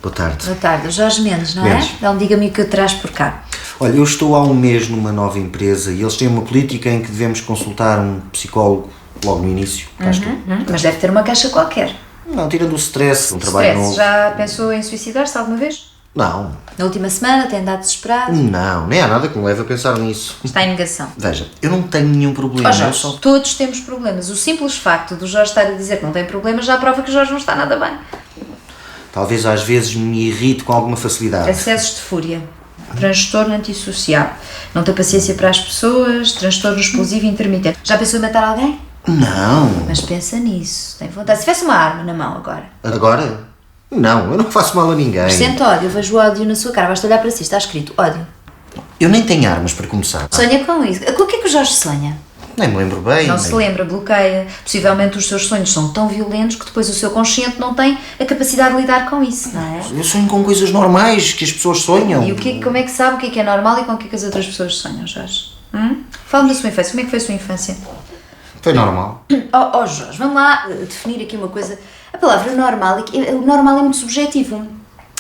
Boa tarde. Boa tarde. Jorge Mendes, não Mendes. é? Então diga-me o que eu traz por cá. Olha, eu estou há um mês numa nova empresa e eles têm uma política em que devemos consultar um psicólogo logo no início. Mas deve ter uma caixa qualquer. Não, tirando o stress, um trabalho Stress. novo. Já pensou em suicidar-se alguma vez? Não, Na última semana tem andado desesperado? não, nem há nada que me leve a pensar nisso. Está em negação. Veja, eu não tenho nenhum problema. Ó eu Jorge, só... todos temos problemas. O simples facto do Jorge estar a dizer que não tem problemas já prova que o Jorge não está nada bem. Talvez às vezes me irrite com alguma facilidade. Acessos de fúria. Transtorno antissocial. Não tem paciência para as pessoas. Transtorno explosivo intermitente. Já pensou em matar alguém? Não. Mas pensa nisso. Tem vontade. Se tivesse uma arma na mão agora. Agora? Não, eu não faço mal a ninguém. Sente ódio. Eu vejo ódio na sua cara. Basta olhar para si. Está escrito ódio. Eu nem tenho armas para começar. Sonha com isso. Com o que é que o Jorge sonha? Nem me lembro bem. Não se lembra, bloqueia. Possivelmente os seus sonhos são tão violentos que depois o seu consciente não tem a capacidade de lidar com isso, não é? Eu sonho com coisas normais que as pessoas sonham. E como é que sabe o que é normal e com o que é que as outras pessoas sonham, Jorge? Fala-me da sua infância. Como é que foi a sua infância? Foi normal. Oh Jorge, vamos lá definir aqui uma coisa. A palavra normal, o normal é muito subjetivo.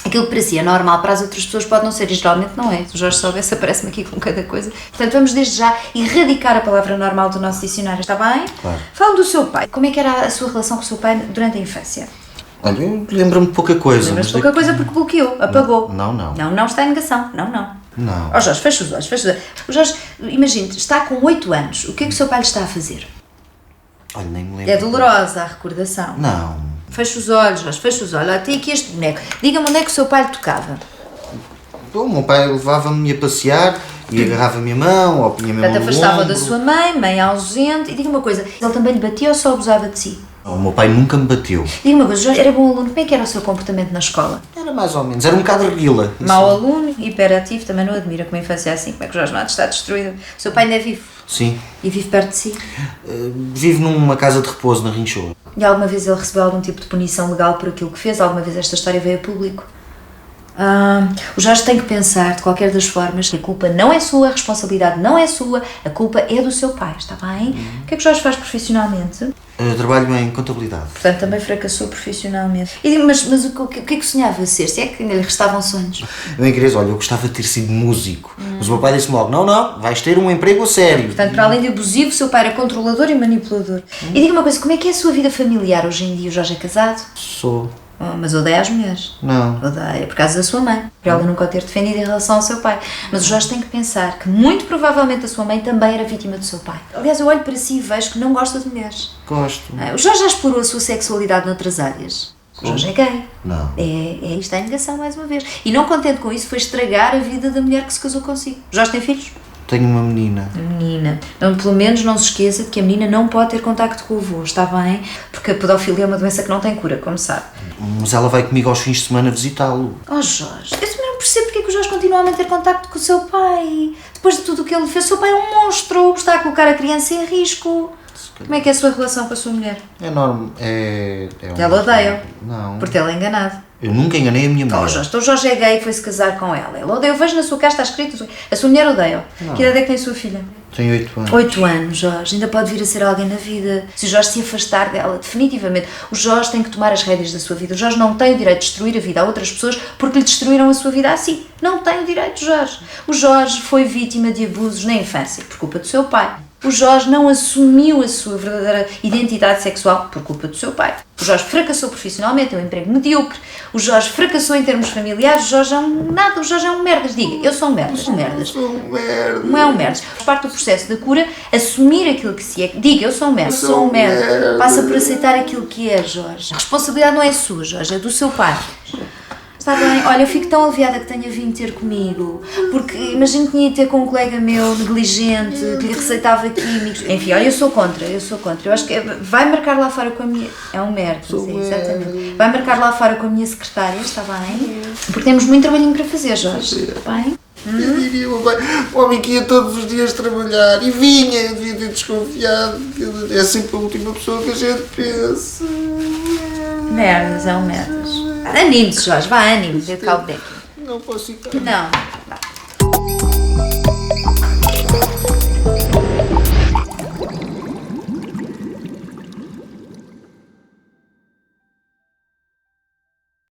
Aquilo que para si é normal, para as outras pessoas pode não ser e geralmente não é. Se o Jorge soubesse, aparece-me aqui com cada coisa. Portanto, vamos desde já erradicar a palavra normal do nosso dicionário, está bem? Claro. Fala do seu pai. Como é que era a sua relação com o seu pai durante a infância? Olha, eu lembro-me de pouca coisa. Lembras-te mas pouca coisa porque bloqueou, apagou. Não. Não está em negação. Não. Não. Ó Jorge, fecha os olhos, fecha os olhos. O Jorge, imagine, está com 8 anos. O que é que o seu pai lhe está a fazer? Olha, nem me lembro. É dolorosa a recordação. Não. Fecha os olhos, Jorge, fecha os olhos. Olha, tem aqui este boneco. Diga-me onde é que o seu pai lhe tocava. O meu pai levava-me a passear e agarrava a minha mão ou punha a minha mão Portanto, no afastava ombro. da sua mãe ausente. E diga uma coisa, ele também lhe batia ou só abusava de si? O meu pai nunca me bateu. Diga uma coisa, Jorge era bom aluno, como é que era o seu comportamento na escola? Era mais ou menos, era um bocado reguila. Mau aluno, hiperativo, também não admira como a infância é assim. Como é que o Jorge não há de estar destruído? O seu pai ainda é vivo Sim. e vive perto de si. Vivo numa casa de repouso na Rinchoa. E alguma vez ele recebeu algum tipo de punição legal por aquilo que fez? Alguma vez esta história veio a público? O Jorge tem que pensar, de qualquer das formas, que a culpa não é sua, a responsabilidade não é sua, a culpa é do seu pai, está bem? O que é que o Jorge faz profissionalmente? Trabalho em contabilidade. Portanto, também fracassou profissionalmente. E digo, mas o que é que sonhava ser? Se é que ainda lhe restavam sonhos? Eu, em Igreja, olha, eu gostava de ter sido músico. Mas o meu pai disse-me logo, não, vais ter um emprego a sério. Portanto, para além de abusivo, o seu pai era controlador e manipulador. E diga uma coisa, como é que é a sua vida familiar hoje em dia? O Jorge é casado? Sou. Mas odeia as mulheres. Não. Odeia por causa da sua mãe, por ela nunca o ter defendido em relação ao seu pai. Mas o Jorge tem que pensar que muito provavelmente a sua mãe também era vítima do seu pai. Aliás, eu olho para si e vejo que não gosta de mulheres. Gosto. O Jorge já explorou a sua sexualidade noutras áreas. O Jorge é gay. Não. Está em negação mais uma vez. E não contente com isso, foi estragar a vida da mulher que se casou consigo. O Jorge tem filhos? Tenho uma menina. Menina. Então, pelo menos não se esqueça de que a menina não pode ter contacto com o avô, está bem? Porque a pedofilia é uma doença que não tem cura, como sabe. Mas ela vai comigo aos fins de semana visitá-lo. Oh Jorge, eu também não percebo porque é que o Jorge continua a manter contacto com o seu pai. Depois de tudo o que ele fez, o seu pai é um monstro, está a colocar a criança em risco. Como é que é a sua relação com a sua mulher? É normal. Ela odeia-o. Não. Por tê-la enganado. Eu nunca enganei a minha mulher. Oh Jorge, então o Jorge é gay e foi-se casar com ela. Ela odeia, eu vejo na sua cara, está escrito. A sua mulher odeia-o. Que idade é que tem a sua filha? Tenho 8 anos. 8 anos, Jorge. Ainda pode vir a ser alguém na vida. Se o Jorge se afastar dela, definitivamente, o Jorge tem que tomar as rédeas da sua vida. O Jorge não tem o direito de destruir a vida a outras pessoas porque lhe destruíram a sua vida assim. Não tem o direito, Jorge. O Jorge foi vítima de abusos na infância por culpa do seu pai. O Jorge não assumiu a sua verdadeira identidade sexual por culpa do seu pai. O Jorge fracassou profissionalmente, tem um emprego medíocre. O Jorge fracassou em termos familiares. O Jorge é um nada, o Jorge é um merdas. Diga, eu sou um merdas. Um merdas. Sou um merda. Não é um merdas. Faz parte do processo da cura assumir aquilo que se é. Diga, eu sou um merdas. Sou um merdas. Passa por aceitar aquilo que é, Jorge. A responsabilidade não é sua, Jorge, é do seu pai. Está bem, olha, eu fico tão aliviada que tenha vindo ter comigo, porque imagino que tinha ido ter com um colega meu negligente, que lhe receitava químicos. Enfim, olha, eu sou contra. Eu acho que vai marcar lá fora com a minha... É um merda, sim, exatamente. Vai marcar lá fora com a minha secretária, está bem? Porque temos muito trabalhinho para fazer, Jorge, está bem? Eu diria, o homem que ia todos os dias trabalhar e vinha, eu devia ter desconfiado. É sempre a última pessoa que a gente pensa. Merdas, é um merdas. Anime-se, Jorge, vá, anime-se, dê de caldo dentro. Não posso ficar. Não, vá.